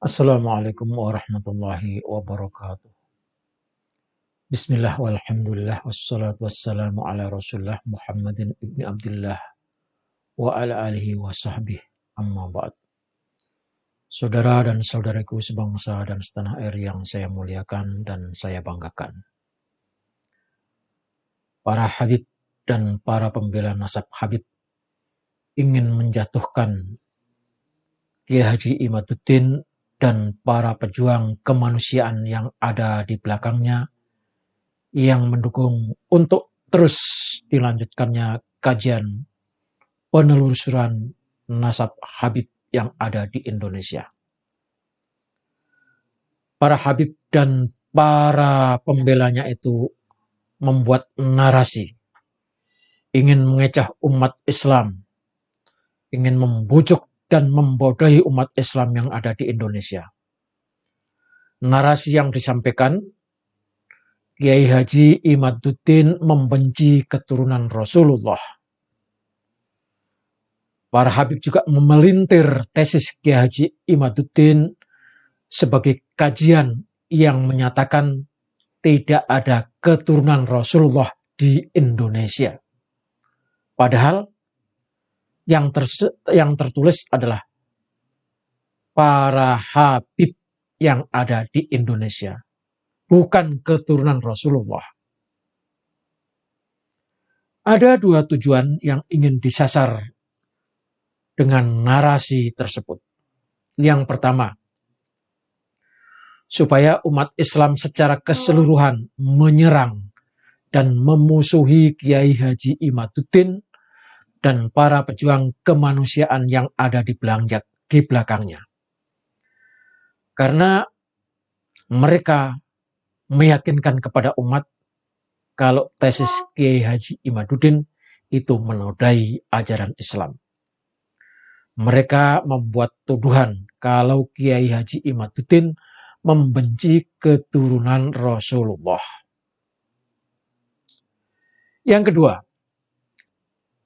Assalamualaikum warahmatullahi wabarakatuh. Bismillah walhamdulillah wassalatu wassalamu ala rasulullah Muhammadin ibni Abdullah wa ala alihi wa sahbihi amma ba'd. Saudara dan saudariku sebangsa dan setanah air yang saya muliakan dan saya banggakan. Para Habib dan para pembela nasab Habib ingin menjatuhkan Kiai Haji Imaduddin dan para pejuang kemanusiaan yang ada di belakangnya yang mendukung untuk terus dilanjutkannya kajian penelusuran nasab Habib yang ada di Indonesia. Para Habib dan para pembelanya itu membuat narasi, ingin mengecah umat Islam, ingin membujuk dan membodohi umat Islam yang ada di Indonesia. Narasi yang disampaikan, Kiai Haji Imaduddin membenci keturunan Rasulullah. Para Habib juga memelintir tesis Kiai Haji Imaduddin sebagai kajian yang menyatakan tidak ada keturunan Rasulullah di Indonesia. Padahal yang tertulis adalah para Habib yang ada di Indonesia, bukan keturunan Rasulullah. Ada dua tujuan yang ingin disasar dengan narasi tersebut. Yang pertama, supaya umat Islam secara keseluruhan menyerang dan memusuhi Kiai Haji Imaduddin dan para pejuang kemanusiaan yang ada di belakangnya. Karena mereka meyakinkan kepada umat kalau tesis Kiai Haji Imaduddin itu menodai ajaran Islam. Mereka membuat tuduhan kalau Kiai Haji Imaduddin membenci keturunan Rasulullah. Yang kedua,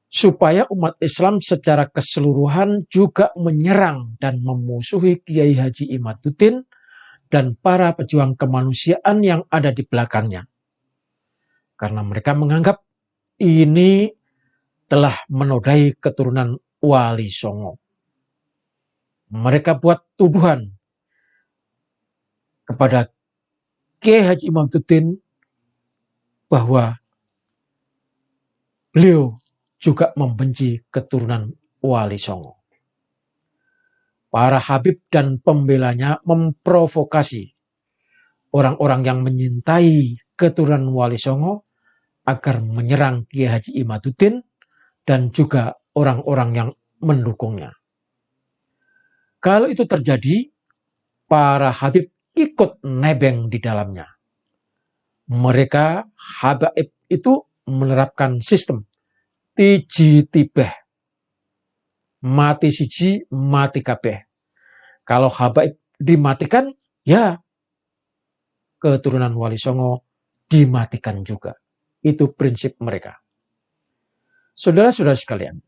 supaya umat Islam secara keseluruhan juga menyerang dan memusuhi Kiai Haji Imaduddin dan para pejuang kemanusiaan yang ada di belakangnya. Karena mereka menganggap ini telah menodai keturunan Wali Songo. Mereka buat tuduhan kepada Kiai Haji Imaduddin bahwa beliau juga membenci keturunan Wali Songo. Para Habib dan pembelanya memprovokasi orang-orang yang menyintai keturunan Wali Songo agar menyerang Kiai Haji Imaduddin dan juga orang-orang yang mendukungnya. Kalau itu terjadi, para Habib ikut nebeng di dalamnya. Mereka Habaib itu menerapkan sistem tiji tibeh, mati siji, mati kabeh. Kalau Habaib dimatikan, ya keturunan Wali Songo dimatikan juga. Itu prinsip mereka. Saudara-saudara sekalian,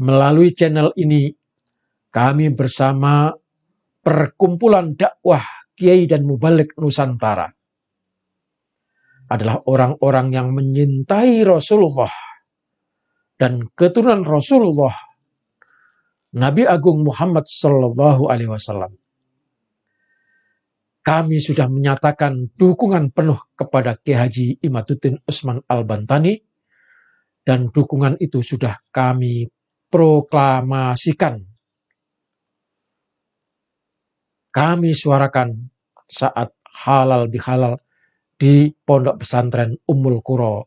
melalui channel ini, kami bersama Perkumpulan Dakwah Kiai dan Mubalik Nusantara adalah orang-orang yang menyintai Rasulullah dan keturunan Rasulullah, Nabi Agung Muhammad Sallallahu Alaihi Wasallam. Kami sudah menyatakan dukungan penuh kepada Kiai Haji Imaduddin Usman Al-Bantani, dan dukungan itu sudah kami proklamasikan. Kami suarakan saat halal bihalal di Pondok Pesantren Ummul Qura.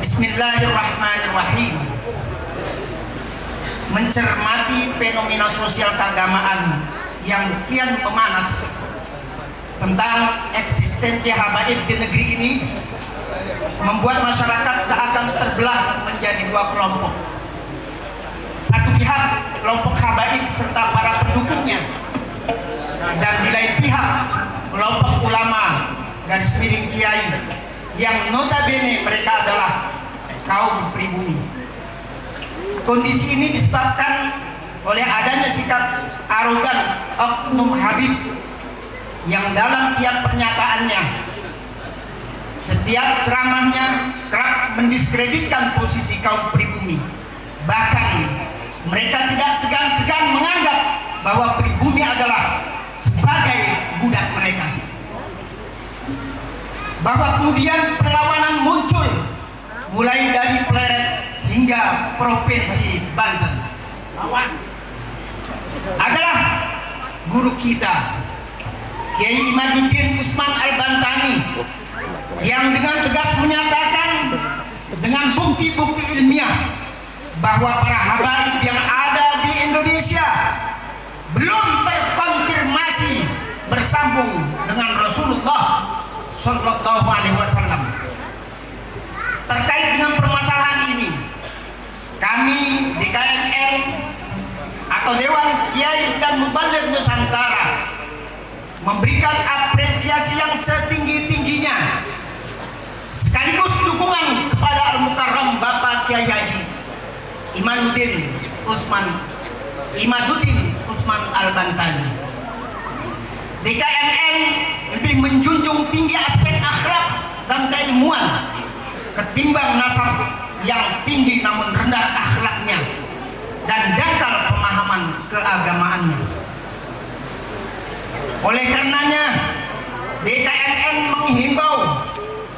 Bismillahirrahmanirrahim. Mencermati fenomena sosial keagamaan yang kian memanas tentang eksistensi habaib di negeri ini membuat masyarakat seakan terbelah menjadi dua kelompok. Satu pihak kelompok habaib serta para pendukungnya, dan di lain pihak kelompok ulama garis miring kiai yang notabene mereka adalah kaum pribumi. Kondisi ini disebabkan oleh adanya sikap arogan oknum Habib yang dalam tiap pernyataannya, setiap ceramahnya kerap mendiskreditkan posisi kaum pribumi. Bahkan mereka tidak segan-segan menganggap bahwa pribumi adalah sebagai budak mereka. Bahwa kemudian perlawanan muncul mulai dari Pleret hingga Provinsi Banten adalah guru kita Kiai Imaduddin Usman Al-Bantani yang dengan tegas menyatakan dengan bukti-bukti ilmiah bahwa para habaib yang ada di Indonesia belum terkonfirmasi bersambung dengan Rasulullah Sallallahu Alaihi Wasallam. Terkait dengan permasalahan ini, kami DKML atau Dewan Kiai dan Mubaligh Nusantara memberikan apresiasi yang setinggi-tingginya sekaligus dukungan kepada Al-Mukarram Bapak Kiai Haji Imaduddin Usman Al-Bantani. DKMN lebih menjunjung tinggi aspek akhlak dan keilmuan ketimbang nasab yang tinggi namun rendah akhlaknya dan dangkal pemahaman keagamaannya. Oleh karenanya DKMN menghimbau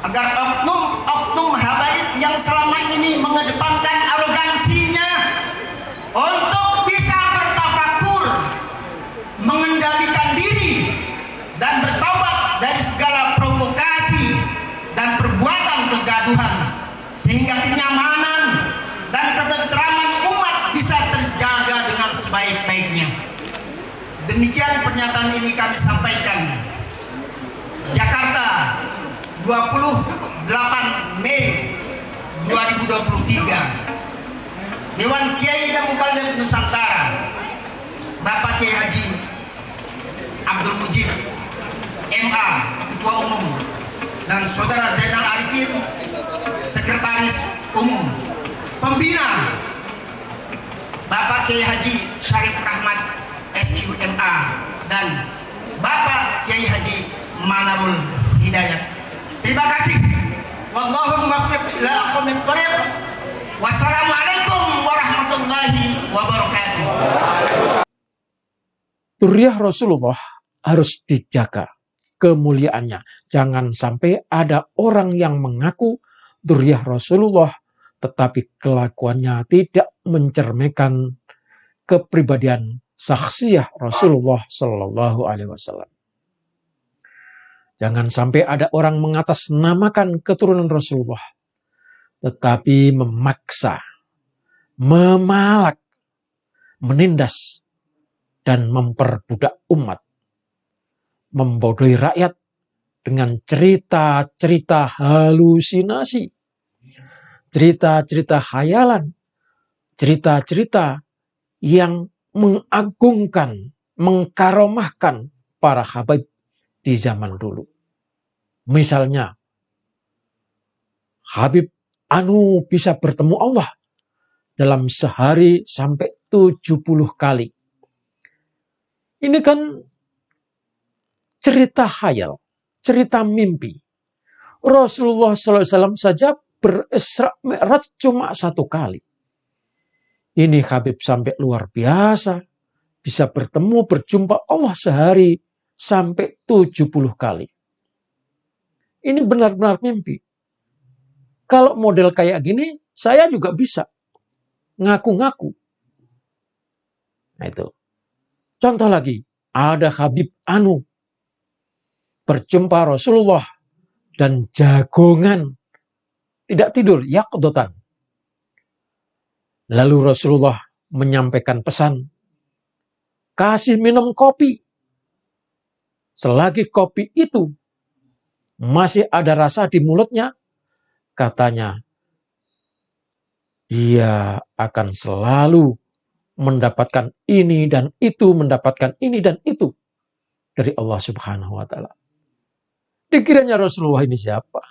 agar oknum-oknum habaib yang selama ini mengedepankan arogansinya untuk bisa bertafakur, mengendalikan diri dan bertaubat dari segala provokasi dan perbuatan kegaduhan, sehingga kenyamanan dan ketentraman umat bisa terjaga dengan sebaik-baiknya. Demikian pernyataan ini kami sampaikan. Jakarta, 28 Mei 2023. Dewan Kiai dan Mubaligh Nusantara, Bapak Kiai Haji Abdul Mujib MA, Ketua Umum, dan Saudara Zainal Arifin, Sekretaris Umum. Pembina, Bapak Kiai Haji Syarif Rahmat SQMA, dan Bapak Kiai Haji Manarul Hidayat. Terima kasih. Wallahu muwaffiq ila aqwamit thoriq. Wassalamualaikum warahmatullahi wabarakatuh. Dzurriyyah Rasulullah harus dijaga kemuliaannya. Jangan sampai ada orang yang mengaku dzurriyyah Rasulullah tetapi kelakuannya tidak mencerminkan kepribadian syakhsiyah Rasulullah Sallallahu Alaihi Wasallam. Jangan sampai ada orang mengatasnamakan keturunan Rasulullah, tetapi memaksa, memalak, menindas, dan memperbudak umat. Membodohi rakyat dengan cerita-cerita halusinasi, cerita-cerita khayalan, cerita-cerita yang mengagungkan, mengkaromahkan para habaib di zaman dulu. Misalnya, Habib Anu bisa bertemu Allah dalam sehari sampai 70 kali. Ini kan cerita khayal, cerita mimpi. Rasulullah SAW saja berisra mi'raj cuma 1 kali. Ini Habib sampai luar biasa, bisa bertemu, berjumpa Allah sehari sampai 70 kali. Ini benar-benar mimpi. Kalau model kayak gini, saya juga bisa ngaku-ngaku. Nah itu. Contoh lagi, ada Habib Anu berjumpa Rasulullah dan jagongan, tidak tidur, yaqdotan. Lalu Rasulullah menyampaikan pesan, kasih minum kopi. Selagi kopi itu masih ada rasa di mulutnya, katanya, ia akan selalu mendapatkan ini dan itu, mendapatkan ini dan itu dari Allah Subhanahu wa Ta'ala. Dikiranya Rasulullah ini siapa?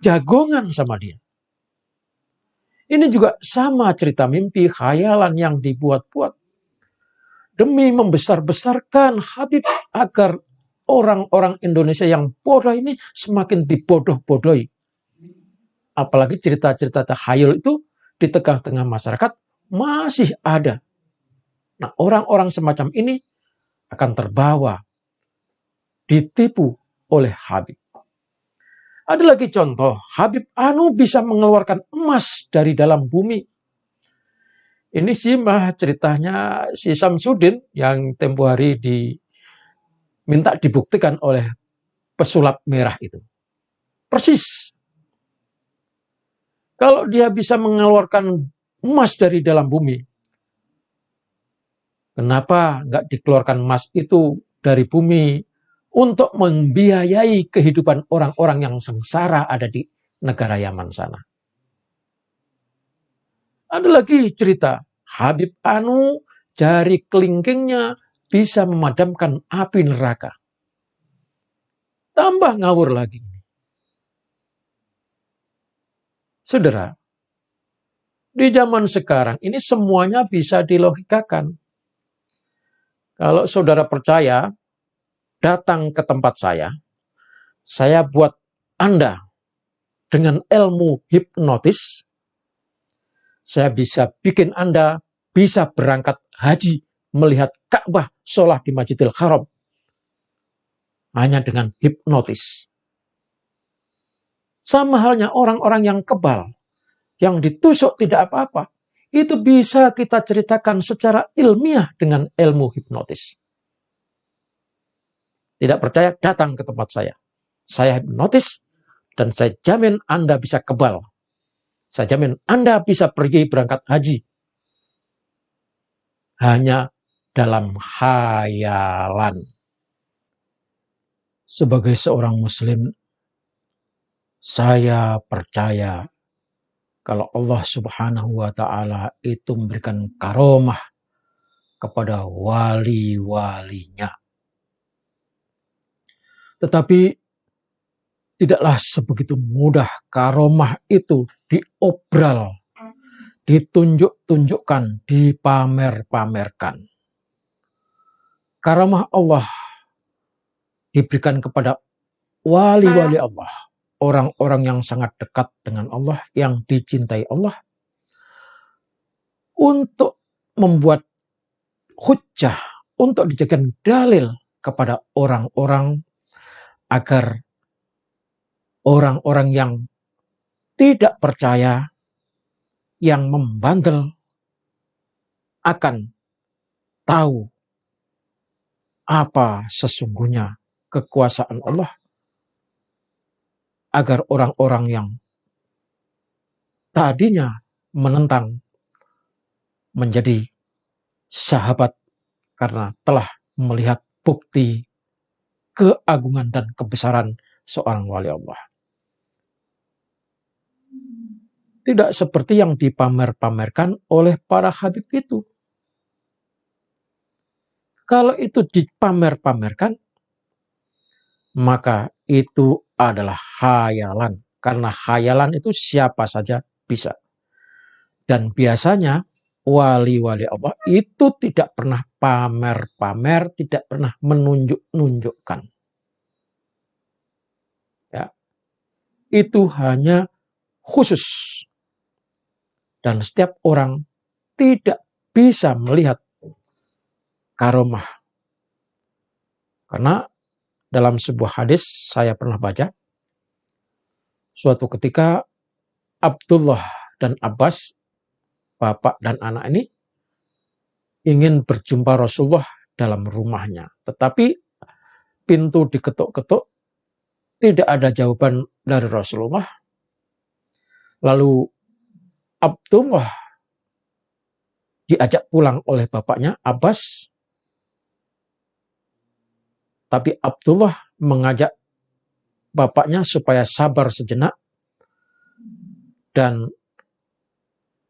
Jagongan sama dia. Ini juga sama cerita mimpi, khayalan yang dibuat-buat. Demi membesar-besarkan Habib agar orang-orang Indonesia yang bodoh ini semakin dibodoh-bodohi. Apalagi cerita-cerita takhayul itu di tengah-tengah masyarakat masih ada. Nah, orang-orang semacam ini akan terbawa, ditipu oleh Habib. Ada lagi contoh, Habib Anu bisa mengeluarkan emas dari dalam bumi. Ini sih mah ceritanya si Samsudin yang tempo hari minta dibuktikan oleh pesulap merah itu. Persis. Kalau dia bisa mengeluarkan emas dari dalam bumi, kenapa nggak dikeluarkan emas itu dari bumi untuk membiayai kehidupan orang-orang yang sengsara ada di negara Yaman sana? Ada lagi cerita, Habib Anu jari kelingkingnya bisa memadamkan api neraka. Tambah ngawur lagi. Saudara, di zaman sekarang ini semuanya bisa dilogikakan. Kalau saudara percaya, datang ke tempat saya buat Anda dengan ilmu hipnotis, saya bisa bikin Anda bisa berangkat haji, melihat Ka'bah, sholat di Masjidil Haram. Hanya dengan hipnotis. Sama halnya orang-orang yang kebal, yang ditusuk tidak apa-apa, itu bisa kita ceritakan secara ilmiah dengan ilmu hipnotis. Tidak percaya, datang ke tempat saya. Saya hipnotis, dan saya jamin Anda bisa kebal. Saya jamin Anda bisa pergi berangkat haji. Hanya dalam khayalan. Sebagai seorang muslim, saya percaya kalau Allah Subhanahu wa Ta'ala itu memberikan karomah kepada wali-walinya. Tetapi tidaklah sebegitu mudah karomah itu diobral, ditunjuk-tunjukkan, dipamer-pamerkan. Karomah Allah diberikan kepada wali-wali Allah, orang-orang yang sangat dekat dengan Allah, yang dicintai Allah, untuk membuat hujjah, untuk dijadikan dalil kepada orang-orang agar orang-orang yang tidak percaya, yang membandel, akan tahu apa sesungguhnya kekuasaan Allah, agar orang-orang yang tadinya menentang menjadi sahabat karena telah melihat bukti keagungan dan kebesaran seorang wali Allah. Tidak seperti yang dipamer-pamerkan oleh para habib itu. Kalau itu dipamer-pamerkan, maka itu adalah khayalan. Karena khayalan itu siapa saja bisa. Dan biasanya wali-wali Allah itu tidak pernah pamer-pamer, tidak pernah menunjuk-nunjukkan. Ya. Itu hanya khusus. Dan setiap orang tidak bisa melihat karomah. Karena dalam sebuah hadis saya pernah baca, suatu ketika Abdullah dan Abbas, bapak dan anak ini, ingin berjumpa Rasulullah dalam rumahnya. Tetapi pintu diketuk-ketuk, tidak ada jawaban dari Rasulullah. Lalu Abdullah diajak pulang oleh bapaknya, Abbas. Tapi Abdullah mengajak bapaknya supaya sabar sejenak dan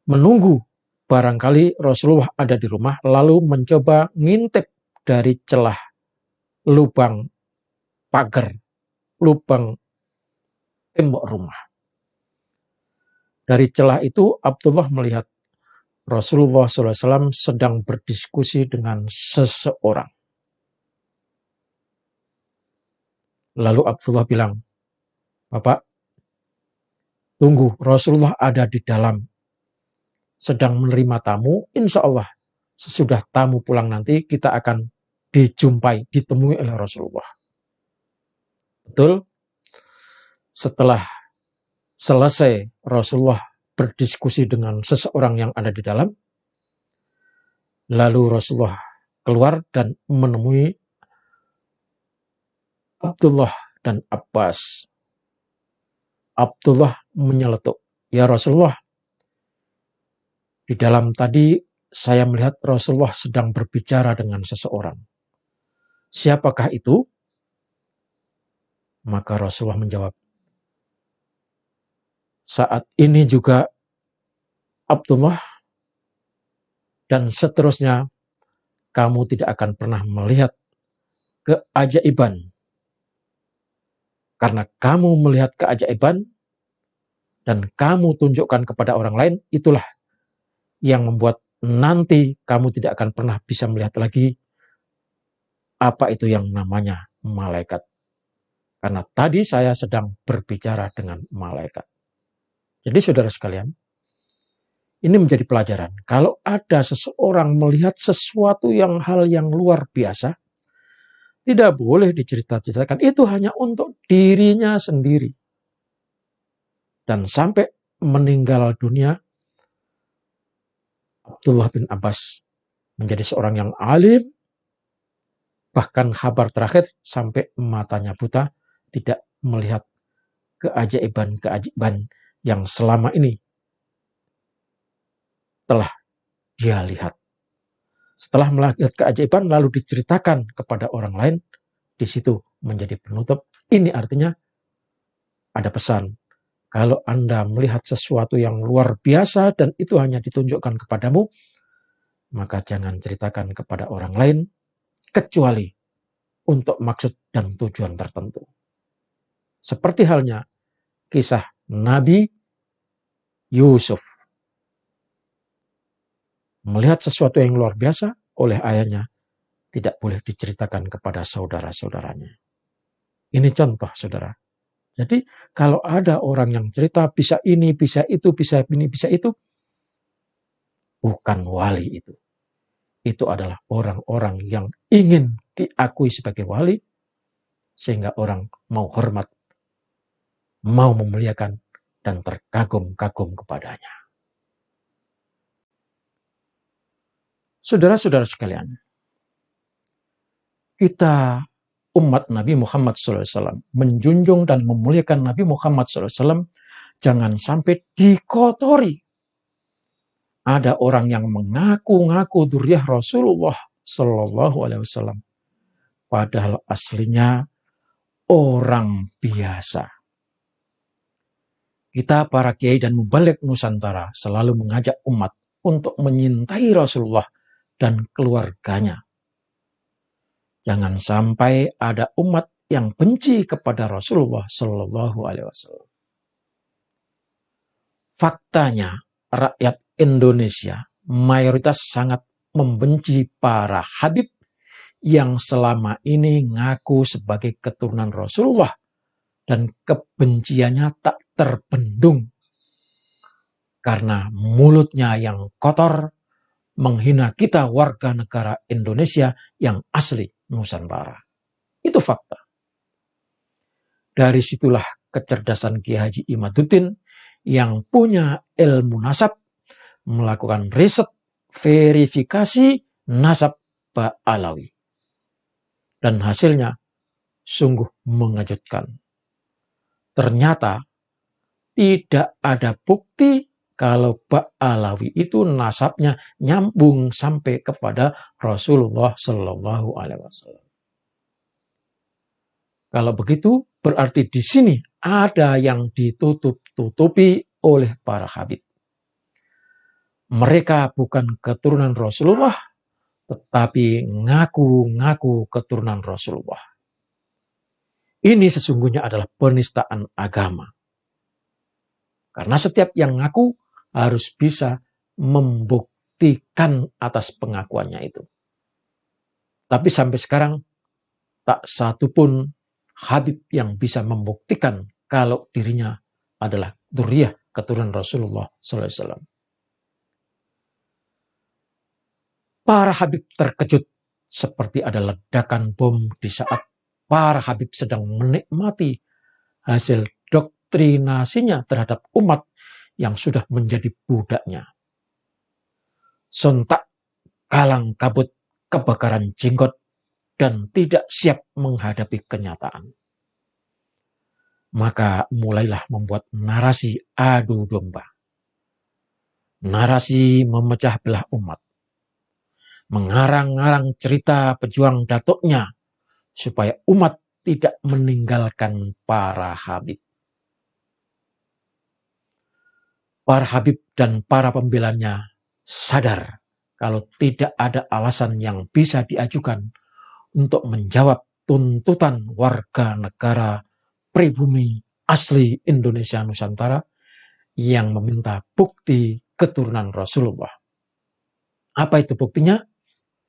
menunggu barangkali Rasulullah ada di rumah, lalu mencoba ngintip dari celah lubang pagar, lubang tembok rumah. Dari celah itu Abdullah melihat Rasulullah SAW sedang berdiskusi dengan seseorang. Lalu Abdullah bilang, "Bapak, tunggu, Rasulullah ada di dalam, sedang menerima tamu. Insya Allah sesudah tamu pulang nanti kita akan ditemui oleh Rasulullah." Betul, setelah selesai Rasulullah berdiskusi dengan seseorang yang ada di dalam, lalu Rasulullah keluar dan menemui Abdullah dan Abbas. Abdullah menyeletuk, "Ya Rasulullah, di dalam tadi saya melihat Rasulullah sedang berbicara dengan seseorang. Siapakah itu?" Maka Rasulullah menjawab, "Saat ini juga Abdullah, dan seterusnya kamu tidak akan pernah melihat keajaiban. Karena kamu melihat keajaiban dan kamu tunjukkan kepada orang lain, itulah yang membuat nanti kamu tidak akan pernah bisa melihat lagi apa itu yang namanya malaikat. Karena tadi saya sedang berbicara dengan malaikat." Jadi saudara sekalian, ini menjadi pelajaran. Kalau ada seseorang melihat sesuatu hal yang luar biasa, tidak boleh diceritakan. Itu hanya untuk dirinya sendiri. Dan sampai meninggal dunia, Abdullah bin Abbas menjadi seorang yang alim. Bahkan kabar terakhir sampai matanya buta, tidak melihat keajaiban yang selama ini telah dia lihat. Setelah melihat keajaiban lalu diceritakan kepada orang lain, di situ menjadi penutup. Ini artinya ada pesan. Kalau Anda melihat sesuatu yang luar biasa dan itu hanya ditunjukkan kepadamu, maka jangan ceritakan kepada orang lain, kecuali untuk maksud dan tujuan tertentu. Seperti halnya kisah Nabi Yusuf. Melihat sesuatu yang luar biasa oleh ayahnya, tidak boleh diceritakan kepada saudara-saudaranya. Ini contoh, saudara. Jadi kalau ada orang yang cerita bisa ini, bisa itu, bisa ini, bisa itu, bukan wali itu. Itu adalah orang-orang yang ingin diakui sebagai wali, sehingga orang mau hormat, mau memuliakan, dan terkagum-kagum kepadanya. Saudara-saudara sekalian, kita umat Nabi Muhammad SAW menjunjung dan memuliakan Nabi Muhammad SAW, jangan sampai dikotori. Ada orang yang mengaku-ngaku dzurriyyah Rasulullah SAW, padahal aslinya orang biasa. Kita para kiai dan mubalik Nusantara selalu mengajak umat untuk menyintai Rasulullah dan keluarganya. Jangan sampai ada umat yang benci kepada Rasulullah SAW. Faktanya, rakyat Indonesia mayoritas sangat membenci para habib yang selama ini ngaku sebagai keturunan Rasulullah, dan kebenciannya tak terbendung karena mulutnya yang kotor menghina kita warga negara Indonesia yang asli Nusantara. Itu fakta. Dari situlah kecerdasan Kiai Haji Imaduddin yang punya ilmu nasab melakukan riset verifikasi nasab Ba'alawi. Dan hasilnya sungguh mengejutkan. Ternyata tidak ada bukti kalau Ba'alawi itu nasabnya nyambung sampai kepada Rasulullah SAW. Kalau begitu, berarti di sini ada yang ditutup-tutupi oleh para habib. Mereka bukan keturunan Rasulullah, tetapi ngaku-ngaku keturunan Rasulullah. Ini sesungguhnya adalah penistaan agama. Karena setiap yang ngaku harus bisa membuktikan atas pengakuannya itu. Tapi sampai sekarang tak satu pun Habib yang bisa membuktikan kalau dirinya adalah dzurriyyah keturunan Rasulullah SAW. Para Habib terkejut seperti ada ledakan bom di saat para Habib sedang menikmati hasil doktrinasinya terhadap umat yang sudah menjadi budaknya. Sontak kalang kabut kebakaran jenggot dan tidak siap menghadapi kenyataan. Maka mulailah membuat narasi adu domba. Narasi memecah belah umat. Mengarang-arang cerita pejuang datuknya supaya umat tidak meninggalkan para Habib. Para Habib dan para pembelanya sadar kalau tidak ada alasan yang bisa diajukan untuk menjawab tuntutan warga negara pribumi asli Indonesia Nusantara yang meminta bukti keturunan Rasulullah. Apa itu buktinya?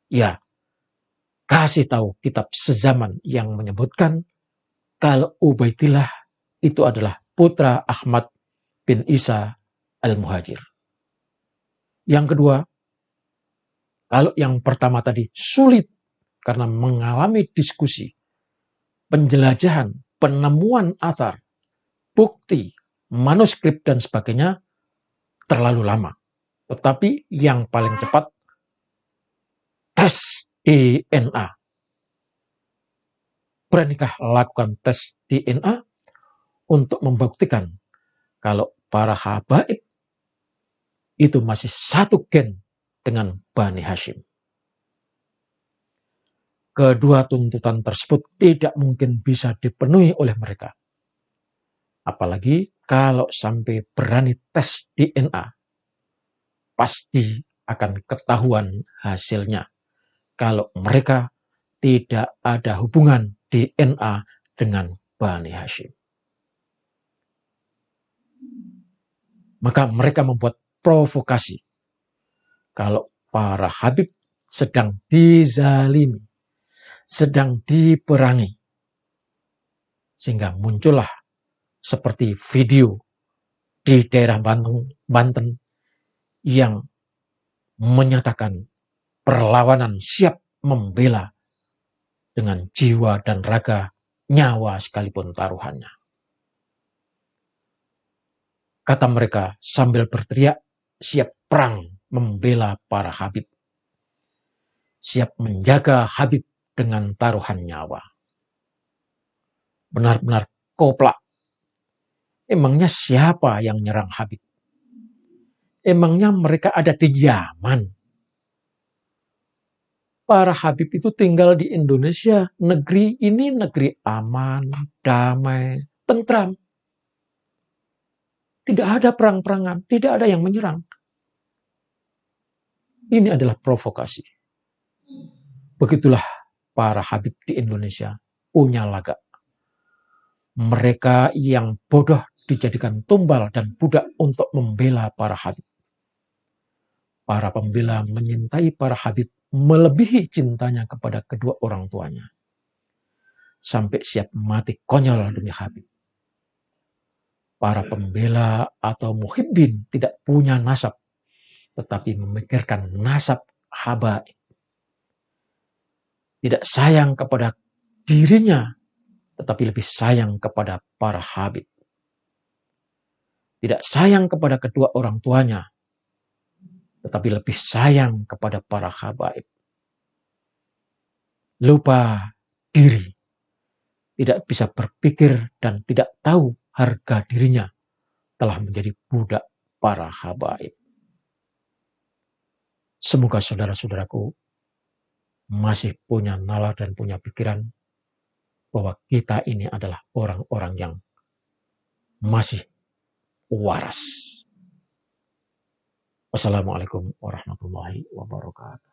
Ya, kasih tahu kitab sezaman yang menyebutkan kalau Ubaidillah itu adalah putra Ahmad bin Isa al-Muhajir. Yang kedua, kalau yang pertama tadi sulit karena mengalami diskusi, penjelajahan, penemuan athar, bukti, manuskrip dan sebagainya terlalu lama. Tetapi yang paling cepat tes DNA. Beranikah lakukan tes DNA untuk membuktikan kalau para habaib itu masih satu gen dengan Bani Hashim. Kedua tuntutan tersebut tidak mungkin bisa dipenuhi oleh mereka. Apalagi kalau sampai berani tes DNA, pasti akan ketahuan hasilnya. Kalau mereka tidak ada hubungan DNA dengan Bani Hashim. Maka mereka membuat provokasi. Kalau para Habib sedang dizalimi, sedang diperangi. Sehingga muncullah seperti video di daerah Banten yang menyatakan perlawanan siap membela dengan jiwa dan raga, nyawa sekalipun taruhannya. Kata mereka sambil berteriak, siap perang membela para Habib. Siap menjaga Habib dengan taruhan nyawa. Benar-benar koplak. Emangnya siapa yang nyerang Habib? Emangnya mereka ada di Yaman? Para Habib itu tinggal di Indonesia. Negeri ini negeri aman, damai, tentram. Tidak ada perang-perangan, tidak ada yang menyerang. Ini adalah provokasi. Begitulah para Habib di Indonesia punya lagak. Mereka yang bodoh dijadikan tumbal dan budak untuk membela para Habib. Para pembela menyintai para Habib melebihi cintanya kepada kedua orang tuanya. Sampai siap mati konyol demi Habib. Para pembela atau muhibbin tidak punya nasab, tetapi memikirkan nasab habaib. Tidak sayang kepada dirinya, tetapi lebih sayang kepada para Habib. Tidak sayang kepada kedua orang tuanya, tetapi lebih sayang kepada para habaib. Lupa diri, tidak bisa berpikir dan tidak tahu harga dirinya telah menjadi budak para habaib. Semoga saudara-saudaraku masih punya nalar dan punya pikiran bahwa kita ini adalah orang-orang yang masih waras. Wassalamualaikum warahmatullahi wabarakatuh.